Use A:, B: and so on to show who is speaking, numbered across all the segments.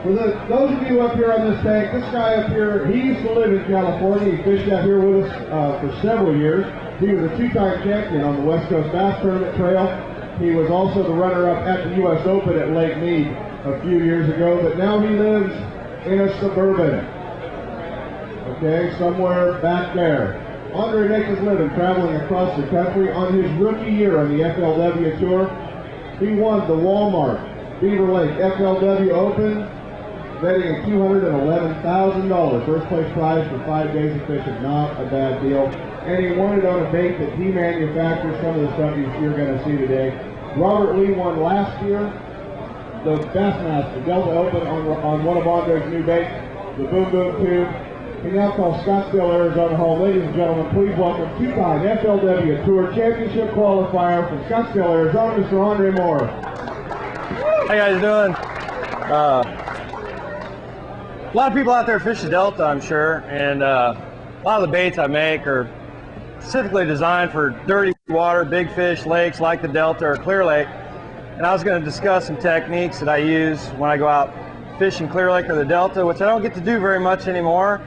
A: For those of you up here on this tank, this guy up here, he used to live in California. He fished out here with us for several years. He was a two-time champion on the West Coast Bass Tournament Trail. He was also the runner-up at the U.S. Open at Lake Mead a few years ago, but now he lives in a Suburban. Okay, somewhere back there. Andre makes his living traveling across the country. On his rookie year on the FLW Tour, he won the Walmart Beaver Lake FLW Open, betting a $211,000 first place prize for 5 days of fishing. Not a bad deal. And he won it on a bait that he manufactured, some of the stuff you're going to see today. Robert Lee won last year the Bassmaster Delta Open on one of Andre's new baits, the Boom Boom Tube. He now calls Scottsdale, Arizona home. Ladies and gentlemen, please welcome two-time FLW Tour Championship qualifier from Scottsdale, Arizona, Mr. Andre Moore.
B: How you guys doing? A lot of people out there fish the Delta, I'm sure, and a lot of the baits I make are specifically designed for dirty water, big fish, lakes like the Delta or Clear Lake. And I was going to discuss some techniques that I use when I go out fishing Clear Lake or the Delta, which I don't get to do very much anymore.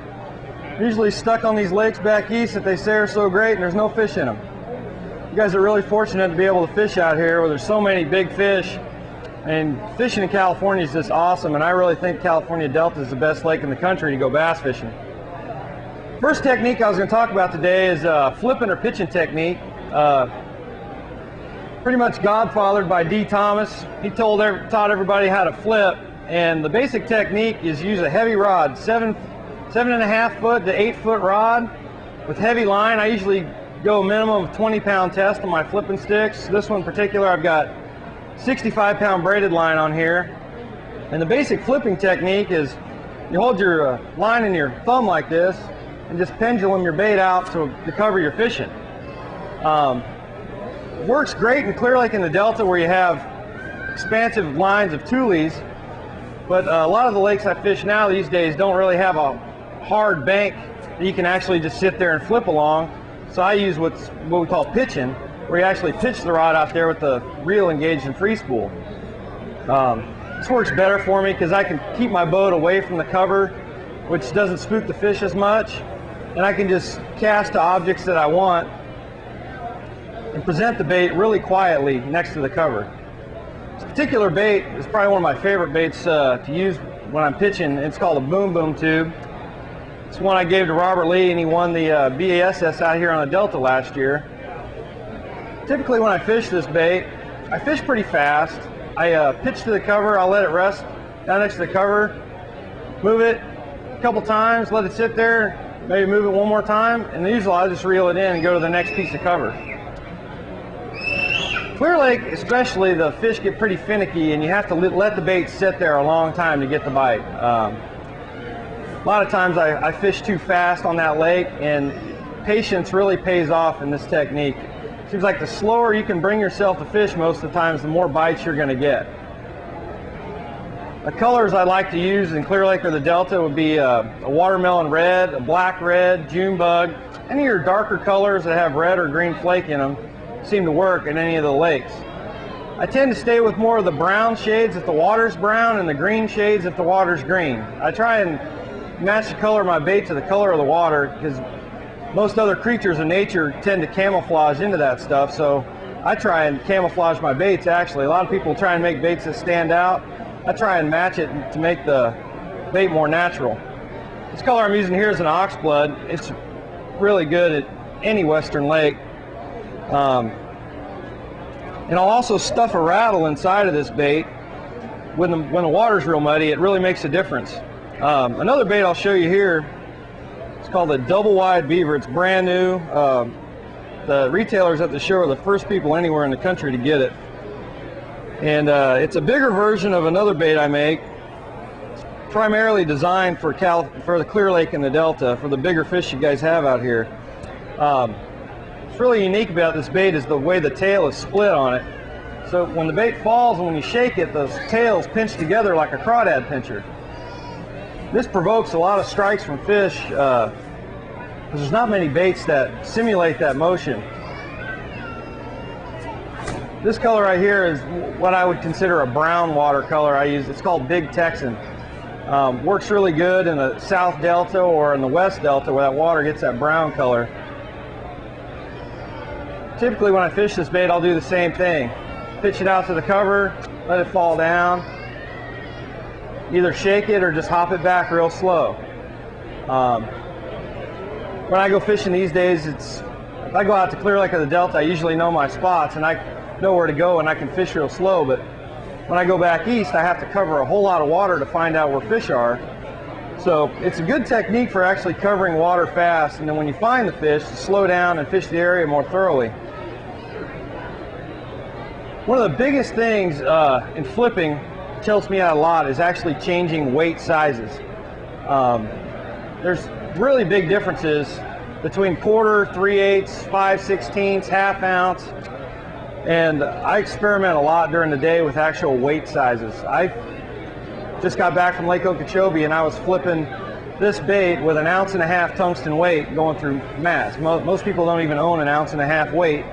B: I'm usually stuck on these lakes back east that they say are so great and there's no fish in them. You guys are really fortunate to be able to fish out here where there's so many big fish. And fishing in California is just awesome, and I really think California Delta is the best lake in the country to go bass fishing. First technique I was going to talk about today is flipping or pitching technique. Pretty much godfathered by D. Thomas. He taught everybody how to flip, and the basic technique is use a heavy rod, 7.5 foot to 8 foot rod with heavy line. I usually go a minimum of 20-pound test on my flipping sticks. This one in particular, I've got 65-pound braided line on here. And the basic flipping technique is you hold your line in your thumb like this and just pendulum your bait out to cover your fishing. Works great in Clear Lake and the Delta where you have expansive lines of tules, but a lot of the lakes I fish now these days don't really have a hard bank that you can actually just sit there and flip along. So I use what we call pitching, where you actually pitch the rod out there with the reel engaged in free spool. This works better for me because I can keep my boat away from the cover, which doesn't spook the fish as much, and I can just cast to objects that I want and present the bait really quietly next to the cover. This particular bait is probably one of my favorite baits to use when I'm pitching. It's called a Boom Boom Tube. It's one I gave to Robert Lee, and he won the BASS out here on the Delta last year. Typically when I fish this bait, I fish pretty fast. I pitch to the cover, I'll let it rest down next to the cover, move it a couple times, let it sit there, maybe move it one more time, and usually I'll just reel it in and go to the next piece of cover. Clear Lake especially, the fish get pretty finicky and you have to let the bait sit there a long time to get the bite. A lot of times I fish too fast on that lake, and patience really pays off in this technique. Seems like the slower you can bring yourself to fish most of the times, the more bites you're going to get. The colors I like to use in Clear Lake or the Delta would be a watermelon red, a black red, June bug. Any of your darker colors that have red or green flake in them seem to work in any of the lakes. I tend to stay with more of the brown shades if the water's brown and the green shades if the water's green. I try and match the color of my bait to the color of the water because most other creatures in nature tend to camouflage into that stuff, so I try and camouflage my baits actually. A lot of people try and make baits that stand out. I try and match it to make the bait more natural. This color I'm using here is an oxblood. It's really good at any western lake. And I'll also stuff a rattle inside of this bait. When the water's real muddy, it really makes a difference. Another bait I'll show you here, it's called a double wide beaver. It's brand new. The retailers at the show are the first people anywhere in the country to get it. And it's a bigger version of another bait I make. It's primarily designed for the Clear Lake and the Delta, for the bigger fish you guys have out here. What's really unique about this bait is the way the tail is split on it. So when the bait falls and when you shake it, those tails pinch together like a crawdad pincher. This provokes a lot of strikes from fish because there's not many baits that simulate that motion. This color right here is what I would consider a brown watercolor I use. It's called Big Texan. Works really good in the South Delta or in the West Delta where that water gets that brown color. Typically when I fish this bait, I'll do the same thing. Pitch it out to the cover, let it fall down. Either shake it or just hop it back real slow. When I go fishing these days, if I go out to Clear Lake or the Delta, I usually know my spots and I know where to go and I can fish real slow. But when I go back east, I have to cover a whole lot of water to find out where fish are. So it's a good technique for actually covering water fast, and then when you find the fish, to slow down and fish the area more thoroughly. One of the biggest things in flipping, which helps me out a lot, is actually changing weight sizes. There's really big differences between quarter, 3/8, 5/16, half ounce, and I experiment a lot during the day with actual weight sizes. I just got back from Lake Okeechobee and I was flipping this bait with 1.5 ounce tungsten weight going through mats. Most people don't even own 1.5 ounce weight,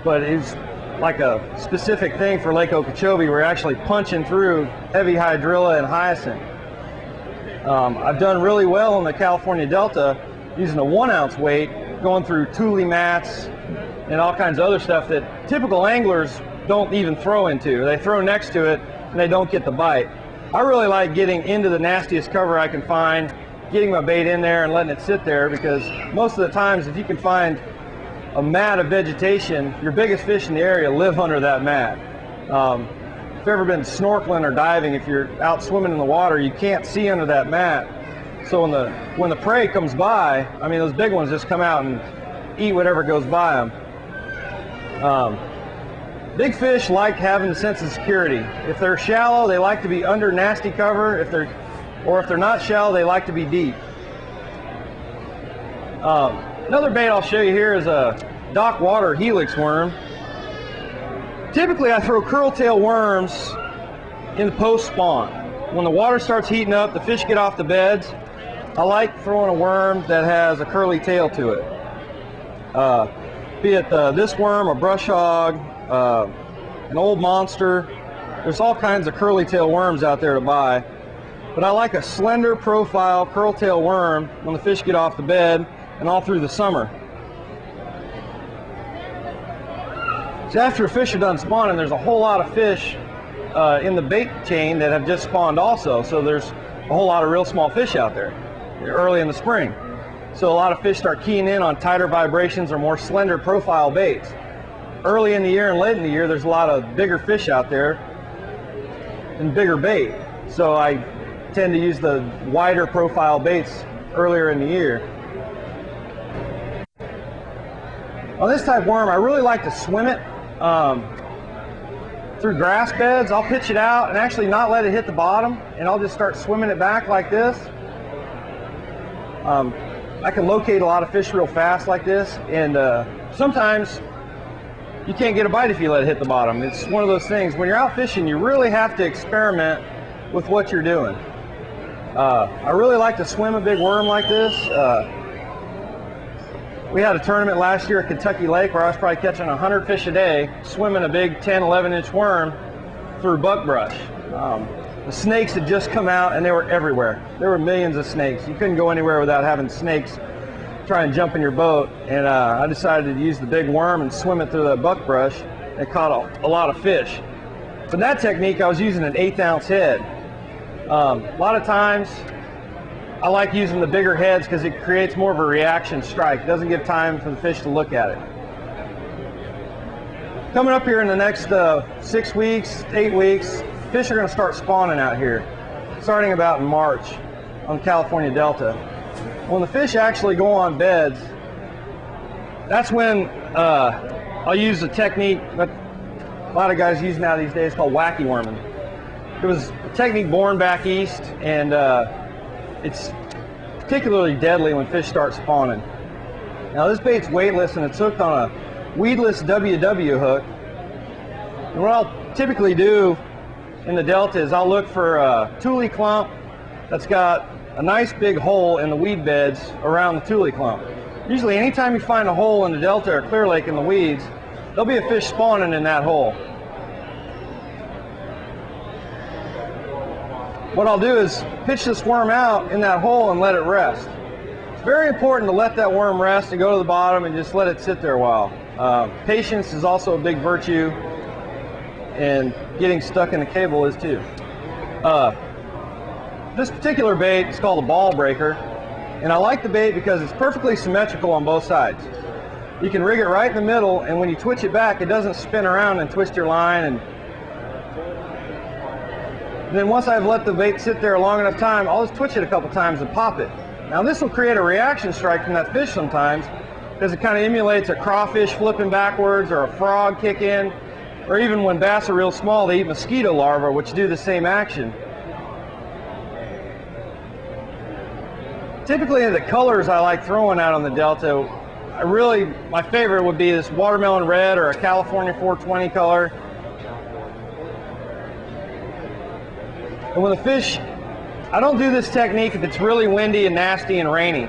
B: but it's like a specific thing for Lake Okeechobee. We're actually punching through heavy hydrilla and hyacinth. I've done really well in the California Delta using a 1 ounce weight, going through tule mats and all kinds of other stuff that typical anglers don't even throw into. They throw next to it and they don't get the bite. I really like getting into the nastiest cover I can find, getting my bait in there and letting it sit there, because most of the times if you can find a mat of vegetation, your biggest fish in the area live under that mat. If you've ever been snorkeling or diving, if you're out swimming in the water, you can't see under that mat. So when the prey comes by, I mean, those big ones just come out and eat whatever goes by them. Big fish like having the sense of security. If they're shallow, they like to be under nasty cover. If they're not shallow, they like to be deep. Another bait I'll show you here is a dock water helix worm. Typically I throw curl-tail worms in the post-spawn. When the water starts heating up, the fish get off the beds, I like throwing a worm that has a curly tail to it. Be it this worm, a brush hog, an old monster. There's all kinds of curly tail worms out there to buy. But I like a slender profile curl tail worm when the fish get off the bed and all through the summer. So after fish are done spawning, there's a whole lot of fish in the bait chain that have just spawned also. So there's a whole lot of real small fish out there early in the spring. So a lot of fish start keying in on tighter vibrations or more slender profile baits. Early in the year and late in the year, there's a lot of bigger fish out there and bigger bait. So I tend to use the wider profile baits earlier in the year. On this type of worm, I really like to swim it through grass beds. I'll pitch it out and actually not let it hit the bottom, and I'll just start swimming it back like this. I can locate a lot of fish real fast like this, and sometimes you can't get a bite if you let it hit the bottom. It's one of those things, when you're out fishing, you really have to experiment with what you're doing. I really like to swim a big worm like this. We had a tournament last year at Kentucky Lake where I was probably catching 100 fish a day, swimming a big 10, 11-inch worm through buckbrush. The snakes had just come out and they were everywhere. There were millions of snakes. You couldn't go anywhere without having snakes try and jump in your boat. And I decided to use the big worm and swim it through the buckbrush. It caught a lot of fish. For that technique, I was using an 1/8 ounce head. A lot of times, I like using the bigger heads because it creates more of a reaction strike. It doesn't give time for the fish to look at it. Coming up here in the next 6 weeks, 8 weeks, fish are going to start spawning out here, starting about in March on the California Delta. When the fish actually go on beds, that's when I'll use a technique that a lot of guys use now these days called wacky worming. It was a technique born back east, and it's particularly deadly when fish start spawning. Now this bait's weightless and it's hooked on a weedless WW hook. And what I'll typically do in the Delta is I'll look for a tule clump that's got a nice big hole in the weed beds around the tule clump. Usually anytime you find a hole in the Delta or Clear Lake in the weeds, there'll be a fish spawning in that hole. what I'll do is pitch this worm out in that hole and let it rest. It's very important to let that worm rest and go to the bottom and just let it sit there a while. Patience is also a big virtue, and getting stuck in the cable is too. This particular bait is called a ball breaker, and I like the bait because it's perfectly symmetrical on both sides. You can rig it right in the middle, and when you twitch it back, it doesn't spin around and twist your line. And then once I've let the bait sit there a long enough time, I'll just twitch it a couple times and pop it. Now this will create a reaction strike from that fish sometimes, because it kind of emulates a crawfish flipping backwards or a frog kick in, or even when bass are real small, they eat mosquito larvae, which do the same action. Typically the colors I like throwing out on the Delta, my favorite would be this watermelon red or a California 420 color. And when the fish, I don't do this technique if it's really windy and nasty and rainy.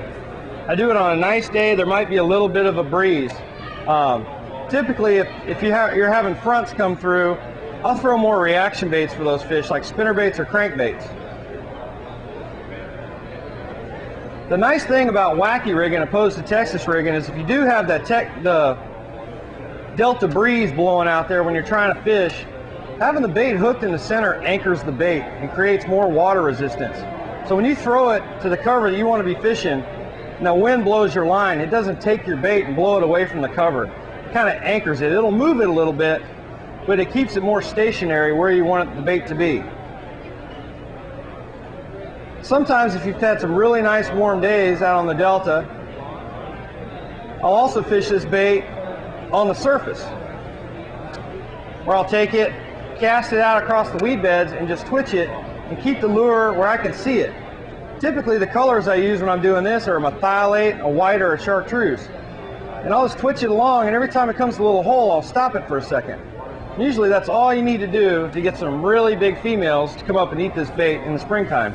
B: I do it on a nice day. There might be a little bit of a breeze. Typically, if you're having fronts come through, I'll throw more reaction baits for those fish, like spinner baits or crankbaits. The nice thing about wacky rigging opposed to Texas rigging is if you do have the Delta breeze blowing out there when you're trying to fish, having the bait hooked in the center anchors the bait and creates more water resistance. So when you throw it to the cover that you want to be fishing, and the wind blows your line, it doesn't take your bait and blow it away from the cover. It kind of anchors it. It'll move it a little bit, but it keeps it more stationary where you want the bait to be. Sometimes if you've had some really nice warm days out on the Delta, I'll also fish this bait on the surface, where I'll take it, cast it out across the weed beds, and just twitch it and keep the lure where I can see it. Typically the colors I use when I'm doing this are a methylate, a white, or a chartreuse. And I'll just twitch it along, and every time it comes to a little hole, I'll stop it for a second. Usually that's all you need to do to get some really big females to come up and eat this bait in the springtime.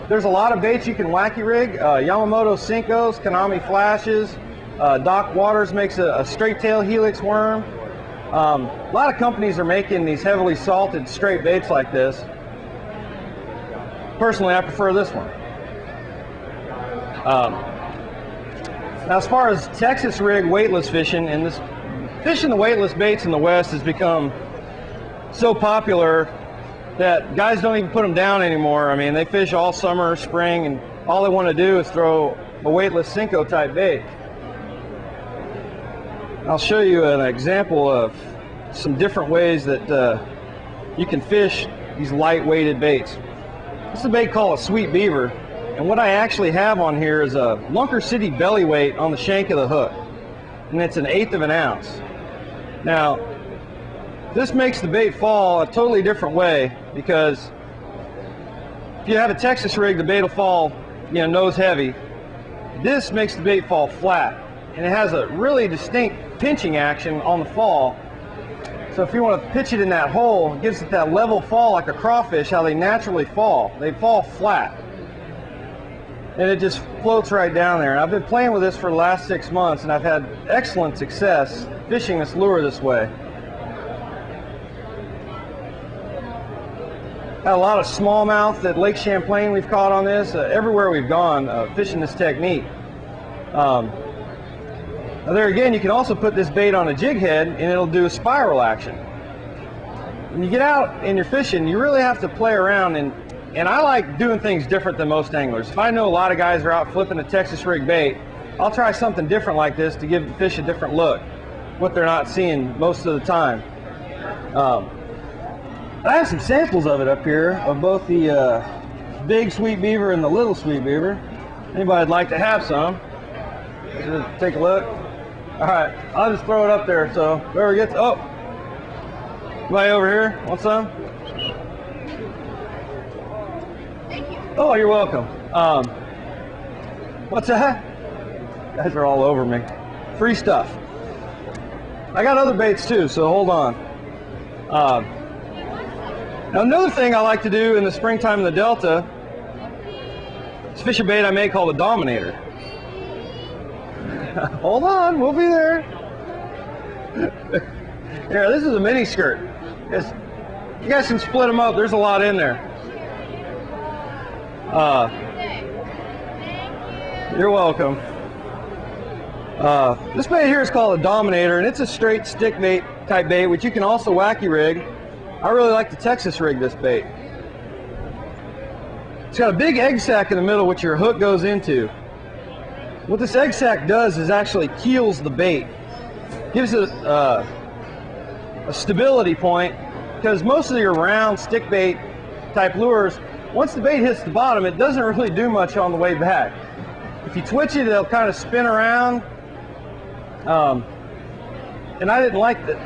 B: There's a lot of baits you can wacky rig. Yamamoto Cincos, Konami Flashes, Doc Waters makes a straight tail helix worm. A lot of companies are making these heavily salted straight baits like this. Personally, I prefer this one. Now as far as Texas rig weightless fishing, and this fishing the weightless baits in the West has become so popular that guys don't even put them down anymore. I mean, they fish all summer, spring, and all they want to do is throw a weightless Cinco type bait. I'll show you an example of some different ways that you can fish these light-weighted baits. This is a bait called a Sweet Beaver, and what I actually have on here is a Lunker City belly weight on the shank of the hook, and it's 1/8 of an ounce. Now, this makes the bait fall a totally different way, because if you have a Texas rig, the bait will fall, nose heavy. This makes the bait fall flat, and it has a really distinct pinching action on the fall. So if you want to pitch it in that hole, it gives it that level fall like a crawfish, how they naturally fall. They fall flat, and it just floats right down there. And I've been playing with this for the last 6 months, and I've had excellent success fishing this lure this way. Had a lot of smallmouth at Lake Champlain we've caught on this. Everywhere we've gone fishing this technique. Now there again, you can also put this bait on a jig head and it'll do a spiral action. When you get out and you're fishing, you really have to play around, and I like doing things different than most anglers. If I know a lot of guys are out flipping a Texas rig bait, I'll try something different like this to give the fish a different look, what they're not seeing most of the time. I have some samples of it up here, of both the big Sweet Beaver and the little Sweet Beaver. Anybody'd like to have some? Just take a look. All right, I'll just throw it up there, so whoever gets, anybody over here want some?
C: Thank you.
B: Oh, you're welcome. What's that? You guys are all over me. Free stuff. I got other baits too, so hold on. Now another thing I like to do in the springtime in the Delta is fish a bait I make called a Dominator. Hold on, we'll be there. Here, this is a mini skirt. You guys can split them up. There's a lot in there. You're welcome. This bait here is called a Dominator, and it's a straight stick bait type bait, which you can also wacky rig. I really like to Texas rig this bait. It's got a big egg sac in the middle, which your hook goes into. What this egg sac does is actually keels the bait, gives it a stability point, because most of your round stick bait type lures, once the bait hits the bottom, it doesn't really do much on the way back. If you twitch it, it'll kind of spin around. And I didn't like that.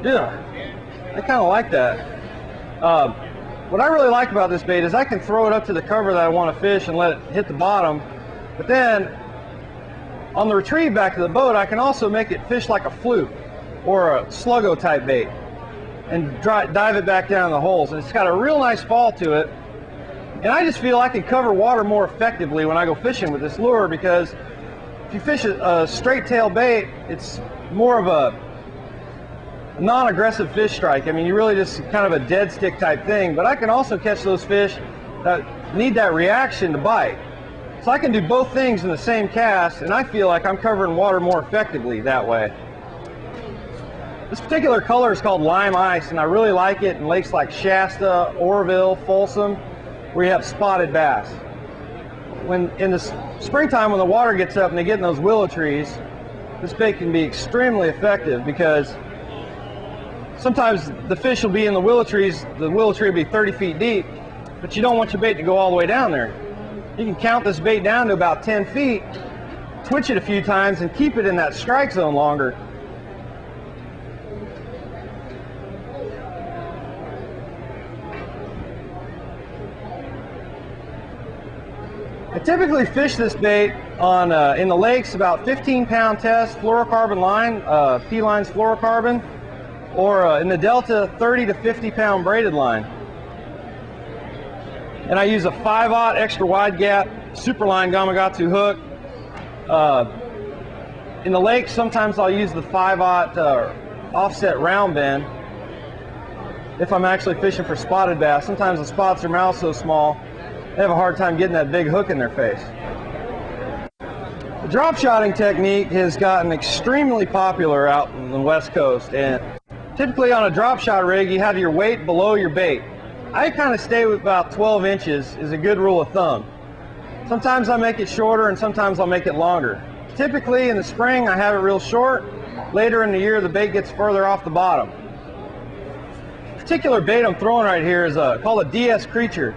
B: Yeah, I kind of like that. What I really like about this bait is I can throw it up to the cover that I want to fish and let it hit the bottom. But then on the retrieve back to the boat, I can also make it fish like a fluke or a sluggo type bait and dive it back down the holes. And it's got a real nice fall to it. And I just feel I can cover water more effectively when I go fishing with this lure, because if you fish a straight tail bait, it's more of a non-aggressive fish strike. I mean, you really just kind of a dead stick type thing, but I can also catch those fish that need that reaction to bite. So I can do both things in the same cast, and I feel like I'm covering water more effectively that way. This particular color is called Lime Ice, and I really like it in lakes like Shasta, Oroville, Folsom, where you have spotted bass. When in the springtime, when the water gets up and they get in those willow trees, this bait can be extremely effective, because sometimes the fish will be in the willow trees, the willow tree will be 30 feet deep, but you don't want your bait to go all the way down there. You can count this bait down to about 10 feet, twitch it a few times, and keep it in that strike zone longer. I typically fish this bait on in the lakes about 15-pound test fluorocarbon line, P-Line's fluorocarbon, or in the Delta 30 to 50-pound braided line. And I use a 5/0 extra wide gap Superline Gamakatsu hook. In the lake, sometimes I'll use the 5/0 offset round bend if I'm actually fishing for spotted bass. Sometimes the spots are mouth so small, they have a hard time getting that big hook in their face. The drop shotting technique has gotten extremely popular out on the West Coast, and typically on a drop shot rig, you have your weight below your bait. I kind of stay with about 12 inches is a good rule of thumb. Sometimes I make it shorter and sometimes I'll make it longer. Typically in the spring I have it real short. Later in the year the bait gets further off the bottom. The particular bait I'm throwing right here is called a DS Creature.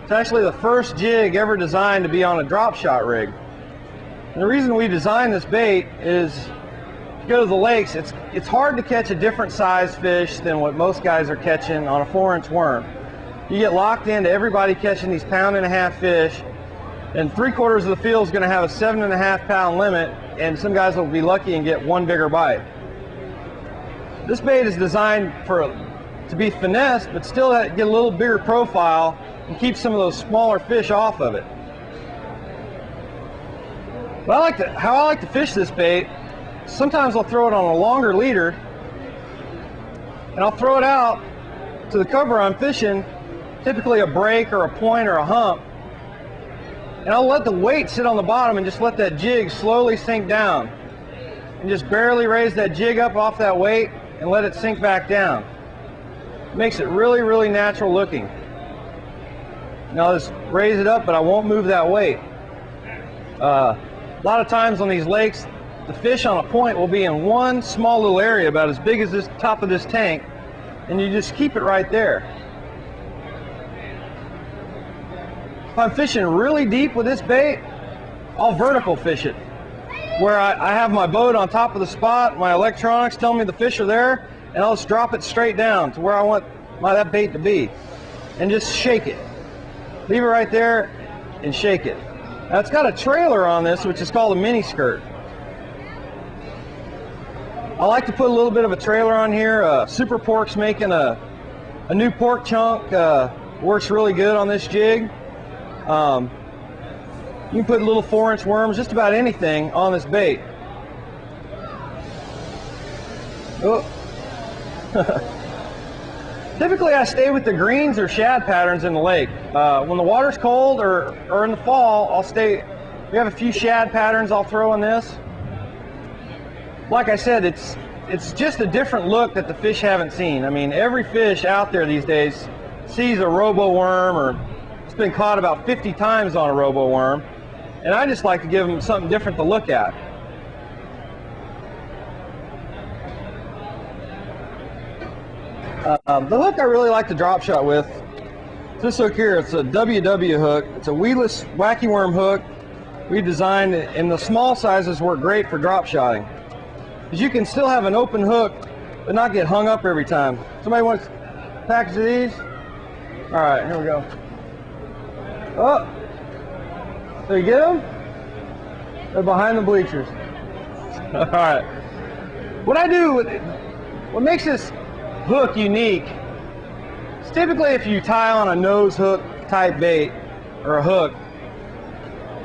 B: It's actually the first jig ever designed to be on a drop shot rig. And the reason we designed this bait is, if you go to the lakes, it's hard to catch a different size fish than what most guys are catching on a 4-inch worm. You get locked into everybody catching these 1.5-pound fish, and 3/4 of the field is going to have a 7.5-pound limit, and some guys will be lucky and get one bigger bite. This bait is designed to be finessed, but still get a little bigger profile and keep some of those smaller fish off of it. But how I like to fish this bait, sometimes I'll throw it on a longer leader, and I'll throw it out to the cover I'm fishing, typically a break or a point or a hump, and I'll let the weight sit on the bottom and just let that jig slowly sink down, and just barely raise that jig up off that weight and let it sink back down. It makes it really, really natural looking. Now I'll just raise it up, but I won't move that weight. A lot of times on these lakes, the fish on a point will be in one small little area about as big as this top of this tank, and you just keep it right there. If I'm fishing really deep with this bait, I'll vertical fish it, where I have my boat on top of the spot, my electronics tell me the fish are there, and I'll just drop it straight down to where I want that bait to be, and just shake it. Leave it right there and shake it. Now it's got a trailer on this, which is called a mini skirt. I like to put a little bit of a trailer on here. Super Pork's making a new pork chunk. Works really good on this jig. You can put little 4-inch worms, just about anything on this bait. Oh. Typically I stay with the greens or shad patterns in the lake. When the water's cold or in the fall, we have a few shad patterns I'll throw in this. Like I said, it's just a different look that the fish haven't seen. I mean, every fish out there these days sees a robo worm, or it's been caught about 50 times on a robo worm, and I just like to give them something different to look at. The hook I really like to drop shot with, this hook here, it's a WW hook. It's a weedless wacky worm hook. We designed it, and the small sizes work great for drop shotting, because you can still have an open hook but not get hung up every time. Somebody wants a package of these? All right, here we go. Oh, so you get them? They're behind the bleachers. All right. What makes this hook unique is typically if you tie on a nose hook type bait or a hook,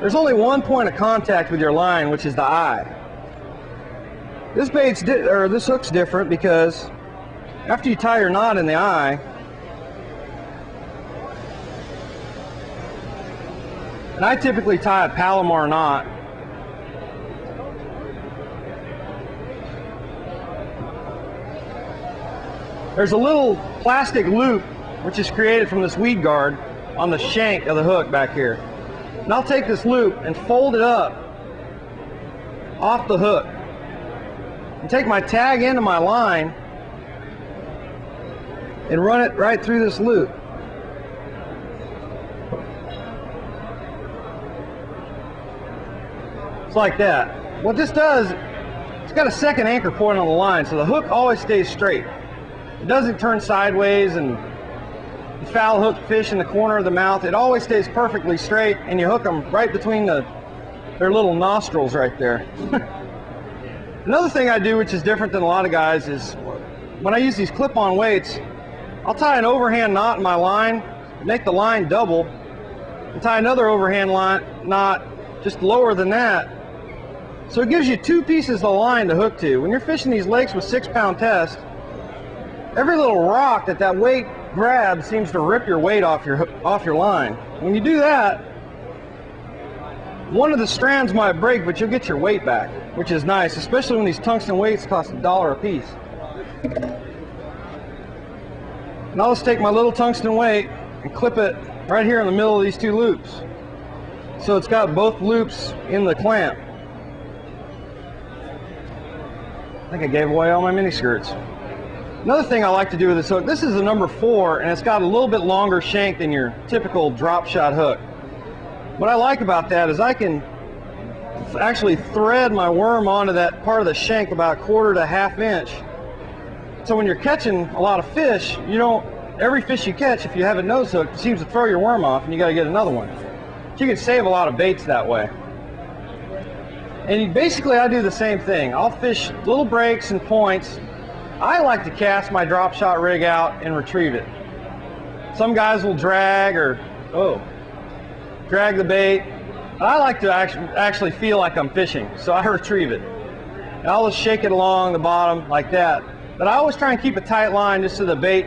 B: there's only one point of contact with your line, which is the eye. This hook's different because after you tie your knot in the eye, and I typically tie a Palomar knot. There's a little plastic loop which is created from this weed guard on the shank of the hook back here. And I'll take this loop and fold it up off the hook and take my tag into my line and run it right through this loop. It's like that. What this does, it's got a second anchor point on the line, so the hook always stays straight. It doesn't turn sideways and you foul hook fish in the corner of the mouth. It always stays perfectly straight, and you hook them right between their little nostrils right there. Another thing I do, which is different than a lot of guys, is when I use these clip-on weights, I'll tie an overhand knot in my line, make the line double, and tie another overhand knot just lower than that. So it gives you two pieces of line to hook to. When you're fishing these lakes with 6-pound test, every little rock that weight grabs seems to rip your weight off your line. When you do that, one of the strands might break, but you'll get your weight back, which is nice, especially when these tungsten weights cost $1 a piece. And I'll just take my little tungsten weight and clip it right here in the middle of these two loops. So it's got both loops in the clamp. I think I gave away all my mini skirts. Another thing I like to do with this hook, this is a number 4, and it's got a little bit longer shank than your typical drop shot hook. What I like about that is I can actually thread my worm onto that part of the shank about 1/4 to 1/2 inch. So when you're catching a lot of fish, every fish you catch, if you have a nose hook, it seems to throw your worm off and you got to get another one. So you can save a lot of baits that way. And basically I do the same thing. I'll fish little breaks and points. I like to cast my drop shot rig out and retrieve it. Some guys will drag the bait. I like to actually feel like I'm fishing, so I retrieve it. And I'll just shake it along the bottom like that. But I always try and keep a tight line just so the bait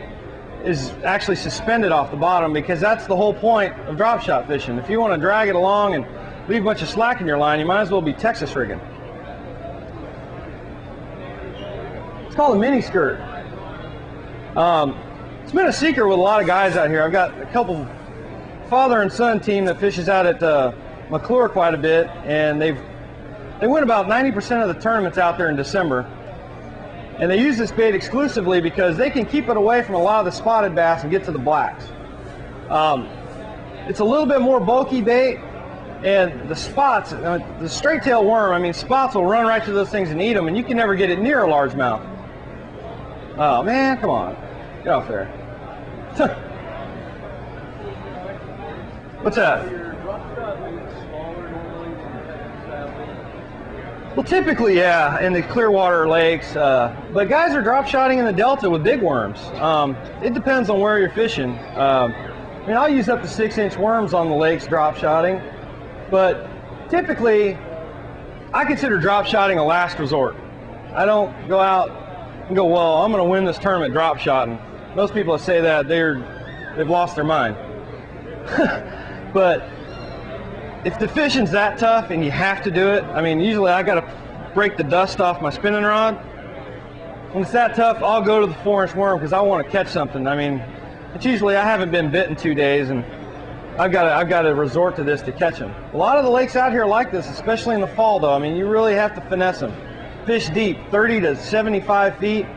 B: is actually suspended off the bottom, because that's the whole point of drop shot fishing. If you want to drag it along and leave a bunch of slack in your line, you might as well be Texas rigging. It's called a mini skirt. It's been a secret with a lot of guys out here. I've got a couple father and son team that fishes out at McClure quite a bit, and they win about 90% of the tournaments out there in December. And they use this bait exclusively because they can keep it away from a lot of the spotted bass and get to the blacks. It's a little bit more bulky bait, and the spots, the straight tail worm, I mean, spots will run right to those things and eat them, and you can never get it near a largemouth. Oh man, come on, get off there. What's that? Well, typically, yeah, in the Clearwater lakes, but guys are drop shotting in the Delta with big worms. It depends on where you're fishing. I mean, I'll use up to 6-inch worms on the lakes drop shotting, but typically, I consider drop shotting a last resort. I don't go out and go, well, I'm going to win this tournament drop shotting. most people that say that they've lost their mind. But if the fishing's that tough and you have to do it, I mean, usually I got to break the dust off my spinning rod. When it's that tough, I'll go to the 4-inch worm because I want to catch something. I mean, it's usually I haven't been bit in 2 days, and I've got to resort to this to catch them. A lot of the lakes out here are like this, especially in the fall, though. I mean, you really have to finesse them. Fish deep, 30 to 75 feet.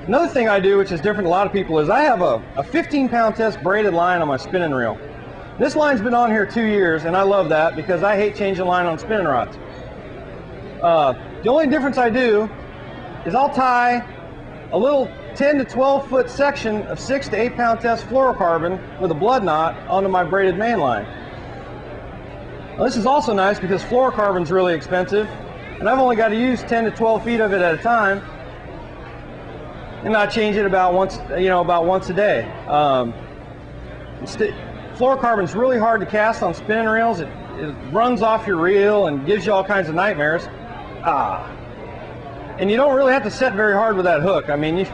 B: Another thing I do, which is different than a lot of people, is I have a 15-pound test braided line on my spinning reel. This line's been on here 2 years, and I love that because I hate changing line on spinning rods. The only difference I do is I'll tie a little 10 to 12 foot section of 6 to 8 pound test fluorocarbon with a blood knot onto my braided main line. Now, this is also nice because fluorocarbon's really expensive, and I've only got to use 10 to 12 feet of it at a time, and I change it about once a day. Fluorocarbon's really hard to cast on spinning reels. It runs off your reel and gives you all kinds of nightmares. And you don't really have to set very hard with that hook. I mean, you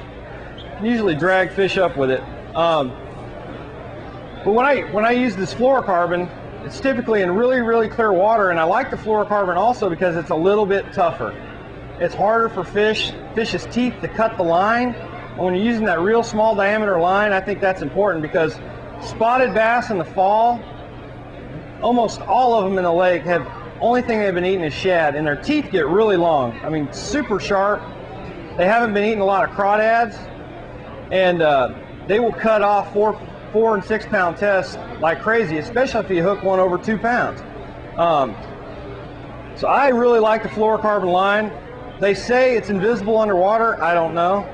B: usually drag fish up with it. But when I use this fluorocarbon, it's typically in really, really clear water, and I like the fluorocarbon also because it's a little bit tougher. It's harder for fish's teeth to cut the line. And when you're using that real small diameter line, I think that's important because spotted bass in the fall, almost all of them in the lake only thing they've been eating is shad, and their teeth get really long. I mean, super sharp. They haven't been eating a lot of crawdads, and they will cut off 4 and 6 pound tests like crazy, especially if you hook one over 2 pounds. So I really like the fluorocarbon line. They say it's invisible underwater. I don't know.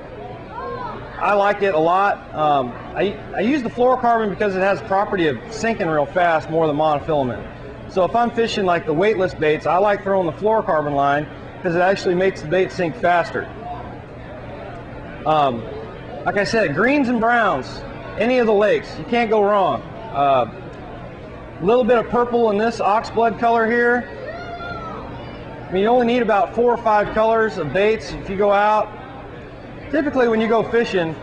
B: I like it a lot. I use the fluorocarbon because it has the property of sinking real fast more than monofilament. So if I'm fishing like the weightless baits, I like throwing the fluorocarbon line because it actually makes the bait sink faster. Like I said, greens and browns, any of the lakes, you can't go wrong. A little bit of purple in this oxblood color here. I mean, you only need about 4 or 5 colors of baits if you go out. Typically when you go fishing,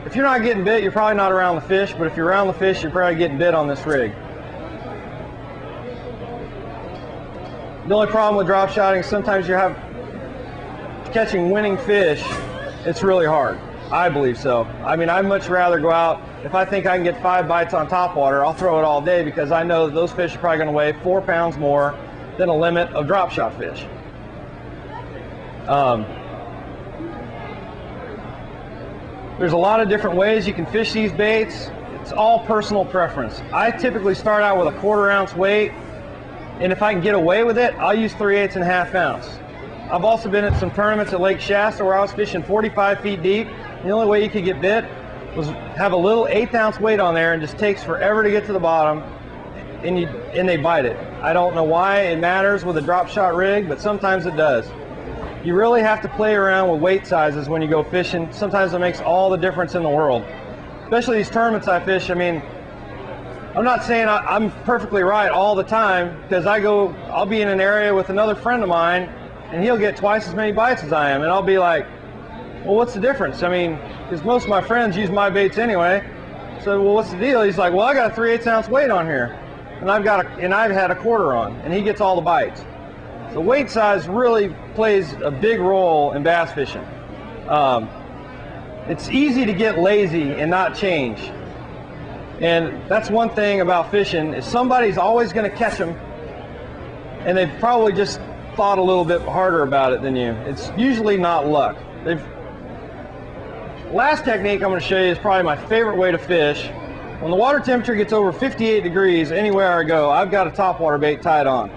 B: if you're not getting bit, you're probably not around the fish, but if you're around the fish, you're probably getting bit on this rig. The only problem with drop shotting is sometimes you have catching winning fish, it's really hard. I believe so. I mean, I'd much rather go out, if I think I can get 5 bites on topwater, I'll throw it all day because I know that those fish are probably going to weigh 4 pounds more than a limit of drop shot fish. There's a lot of different ways you can fish these baits. It's all personal preference. I typically start out with a 1/4 ounce weight, and if I can get away with it, I'll use 3/8 and a half ounce. I've also been at some tournaments at Lake Shasta where I was fishing 45 feet deep. The only way you could get bit was have a little 1/8 ounce weight on there, and it just takes forever to get to the bottom, and they bite it. I don't know why it matters with a drop shot rig, but sometimes it does. You really have to play around with weight sizes when you go fishing. Sometimes it makes all the difference in the world. Especially these tournaments I fish. I mean, I'm not saying I'm perfectly right all the time, because I'll be in an area with another friend of mine, and he'll get twice as many bites as I am, and I'll be like, well, what's the difference? I mean, because most of my friends use my baits anyway. So, well, what's the deal? He's like, well, I got a 3/8 ounce weight on here, and I've had a 1/4 on, and he gets all the bites. So weight size really plays a big role in bass fishing. It's easy to get lazy and not change. And that's one thing about fishing, is somebody's always going to catch them, and they've probably just thought a little bit harder about it than you. It's usually not luck. Last technique I'm going to show you is probably my favorite way to fish. When the water temperature gets over 58 degrees, anywhere I go, I've got a topwater bait tied on.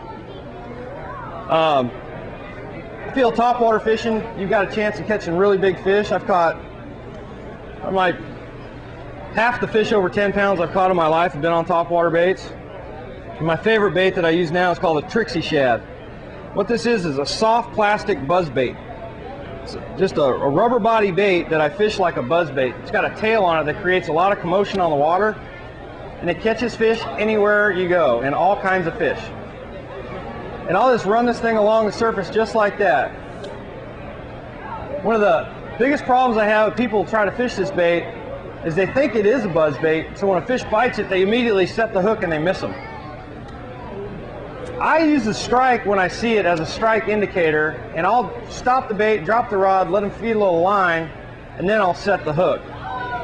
B: I feel topwater fishing, you've got a chance of catching really big fish. I've caught, half the fish over 10 pounds I've caught in my life have been on topwater baits. And my favorite bait that I use now is called a Trixie shad. What this is a soft plastic buzz bait. It's just a rubber body bait that I fish like a buzz bait. It's got a tail on it that creates a lot of commotion on the water, and it catches fish anywhere you go, and all kinds of fish. And I'll just run this thing along the surface just like that. One of the Biggest problems I have with people trying to fish this bait is they think it is a buzz bait, so when a fish bites it, they immediately set the hook and they miss them. I use the strike when I see it as a strike indicator, and I'll stop the bait, drop the rod, let them feed a little line, and then I'll set the hook.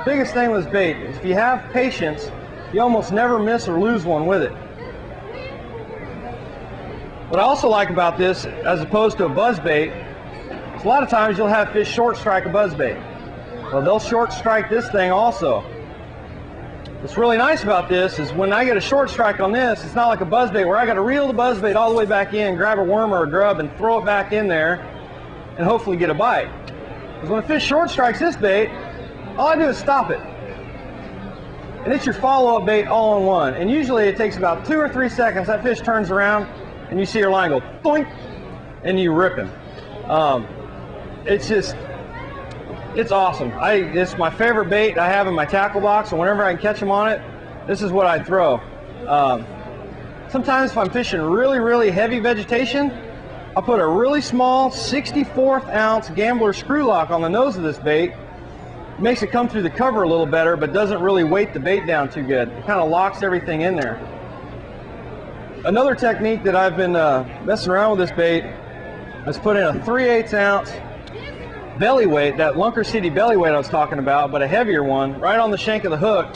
B: Biggest thing with this bait is if you have patience, you almost never miss or lose one with it. What I also like about this, as opposed to a buzz bait, is a lot of times you'll have fish short strike a buzz bait. Well, they'll short strike this thing also. What's really nice about this is when I get a short strike on this, it's not like a buzz bait where I got to reel the buzz bait all the way back in, grab a worm or a grub and throw it back in there and hopefully get a bite. Because when a fish short strikes this bait, all I do is stop it. And it's your follow-up bait all in one. And usually it takes about 2 or 3 seconds. That fish turns around and you see your line go boink and you rip him. It's awesome. It's my favorite bait I have in my tackle box, and whenever I can catch them on it, this is what I throw. Sometimes if I'm fishing really, really heavy vegetation, I'll put a really small 64th ounce gambler screw lock on the nose of this bait. It makes it come through the cover a little better, but doesn't really weight the bait down too good. It kind of locks everything in there. Another technique that I've been messing around with this bait is put in a 3/8 ounce belly weight, that Lunker City belly weight I was talking about, but a heavier one, right on the shank of the hook.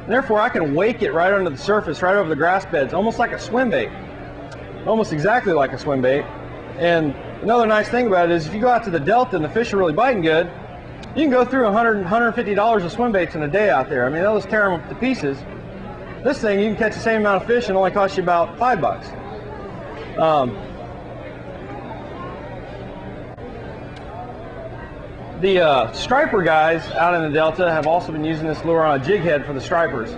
B: And therefore I can wake it right under the surface, right over the grass beds, almost like a swim bait. Almost exactly like a swim bait. And another nice thing about it is if you go out to the Delta and the fish are really biting good, you can go through $100, $150 of swim baits in a day out there. I mean, they'll just tear them to pieces. This thing, you can catch the same amount of fish and only cost you about $5. The striper guys out in the Delta have also been using this lure on a jig head for the stripers.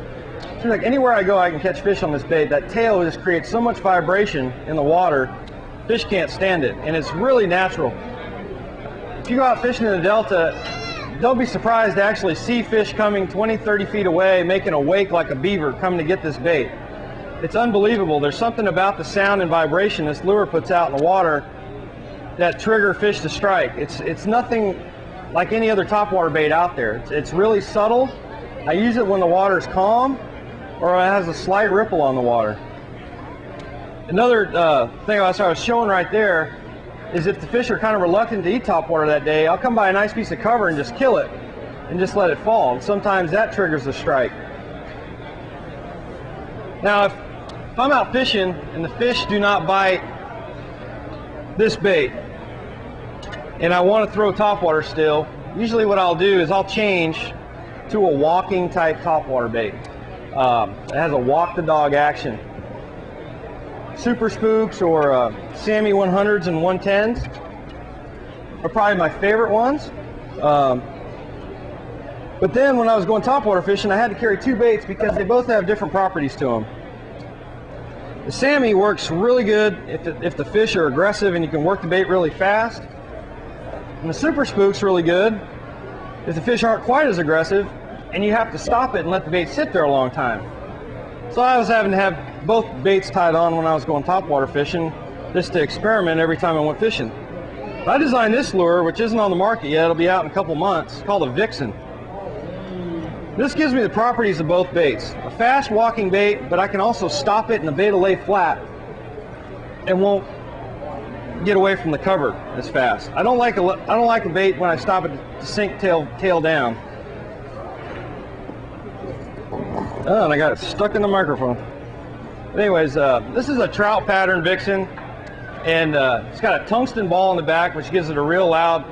B: Seems like anywhere I go I can catch fish on this bait. That tail just creates so much vibration in the water, fish can't stand it, and it's really natural. If you go out fishing in the Delta, don't be surprised to actually see fish coming 20, 30 feet away, making a wake like a beaver coming to get this bait. It's unbelievable. There's something about the sound and vibration this lure puts out in the water that trigger fish to strike. It's nothing like any other topwater bait out there. It's really subtle. I use it when the water is calm or it has a slight ripple on the water. Another thing I was showing right there is if the fish are kind of reluctant to eat topwater that day, I'll come by a nice piece of cover and just kill it and just let it fall. And sometimes that triggers a strike. Now if I'm out fishing and the fish do not bite this bait, and I want to throw topwater still, usually what I'll do is I'll change to a walking type topwater bait. It has a walk the dog action. Super Spooks or Sammy 100s and 110s are probably my favorite ones. But then when I was going topwater fishing, I had to carry 2 baits because they both have different properties to them. The Sammy works really good if the fish are aggressive and you can work the bait really fast. And the Super Spook's really good if the fish aren't quite as aggressive and you have to stop it and let the bait sit there a long time. So I was having to have both baits tied on when I was going topwater fishing just to experiment every time I went fishing. But I designed this lure, which isn't on the market yet. It'll be out in a couple months. It's called a Vixen. This gives me the properties of both baits. A fast walking bait, but I can also stop it and the bait will lay flat and won't get away from the cover as fast. I don't like a bait when I stop it to sink tail down. Oh, and I got it stuck in the microphone. But anyways, this is a trout pattern Vixen, and it's got a tungsten ball in the back, which gives it a real loud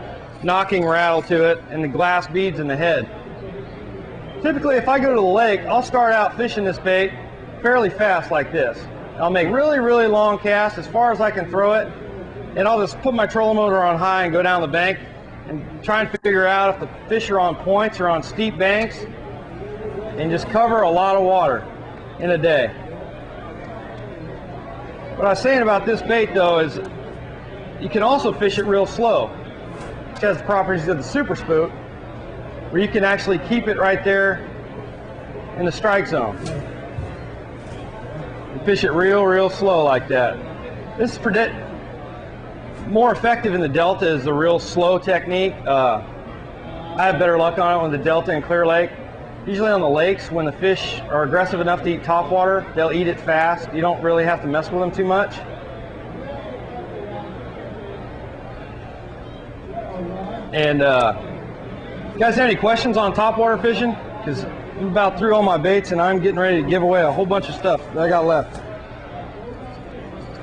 B: knocking rattle to it, and the glass beads in the head. Typically, if I go to the lake, I'll start out fishing this bait fairly fast like this. I'll make really, really long casts as far as I can throw it, and I'll just put my trolling motor on high and go down the bank and try and figure out if the fish are on points or on steep banks, and just cover a lot of water in a day. What I was saying about this bait though is you can also fish it real slow, which has the properties of the Super Spook, where you can actually keep it right there in the strike zone. You fish it real slow like that. This is more effective in the Delta is the real slow technique. I have better luck on it on the Delta and Clear Lake. Usually on the lakes, when the fish are aggressive enough to eat topwater, they'll eat it fast. You don't really have to mess with them too much. And you guys have any questions on topwater fishing? Because I'm about through all my baits and I'm getting ready to give away a whole bunch of stuff that I got left.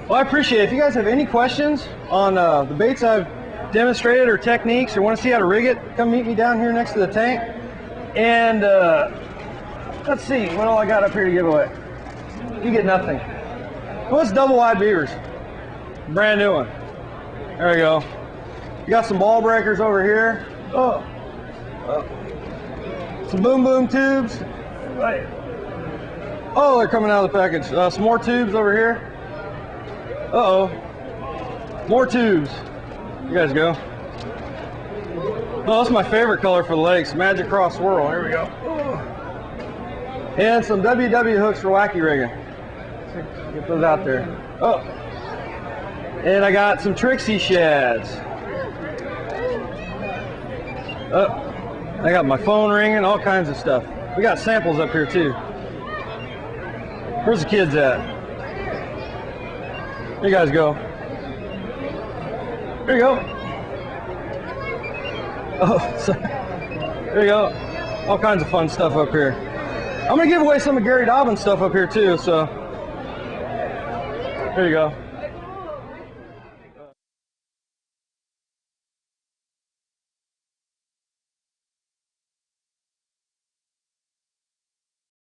B: Well, I appreciate it. If you guys have any questions on the baits I've demonstrated or techniques or want to see how to rig it, come meet me down here next to the tank. And let's see, what all I got up here to give away? You get nothing. What's double-wide beavers? Brand new one. There we go. You got some ball breakers over here. Oh. Some boom boom tubes. Right. Oh, they're coming out of the package. Some more tubes over here. Uh-oh. More tubes. You guys go. Oh, that's my favorite color for the lakes. Magic Cross Swirl. Here we go. And some WW hooks for wacky rigging. Get those out there. Oh. And I got some Trixie shads. Oh. I got my phone ringing, all kinds of stuff. We got samples up here too. Where's the kids at? Here you guys go. There you go. Oh, sorry. There you go. All kinds of fun stuff up here. I'm going to give away some of Gary Dobbin's stuff up here too, so there you go.